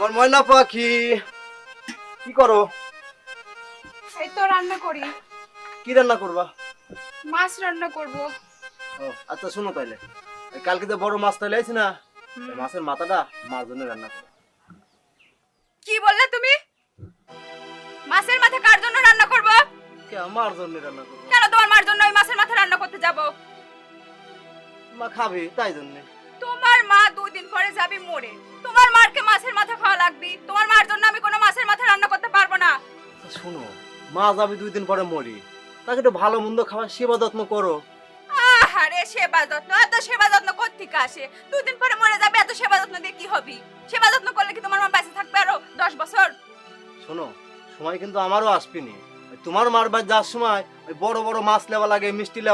আমার ময়না পাখি কি করো? এই তো রান্না করি। কি রান্না করবা? মাছ রান্না করব। ও আচ্ছা শুনো তাইলে, এই কালকে যে বড় মাছ তাইলে আইছি না, এই মাছের মাথাটা মার জন্য রান্না করো। কি বললে তুমি? মাছের মাথা কার জন্য রান্না করব? কে মার জন্য রান্না করবো? কেন তোমার মার জন্য ওই মাছের মাথা রান্না করতে যাব? মা খাবে তাই জন্য। তোমার মা 2 দিন পরে যাবে মরে। তোমার মারকে মাছের মাথা খাওয়া লাগবে। তোমার মার জন্য আমি কোনো মাছের মাথা রান্না করতে পারবো না। শোনো, মা যাবে 2 দিন পরে মরি, তাকে একটু ভালো মন্দ খাওয়ার সেবা যত্ন করো। আহারে সেবা যত্ন, এত সেবা যত্ন কোত্থেকে আসে? 2 দিন পরে মরে যাবে, এত সেবা যত্ন দিয়ে কি হবে? সেবা যত্ন করলে কি তোমার মা বেঁচে থাকবে আরো 10 বছর? শোনো, সময় কিন্তু আমারও আসবেনি। তোমার মার বাড়ি যাওয়ার সময় ওই বড় বড় মাছ লেওয়া লাগে, মিষ্টি লেওয়া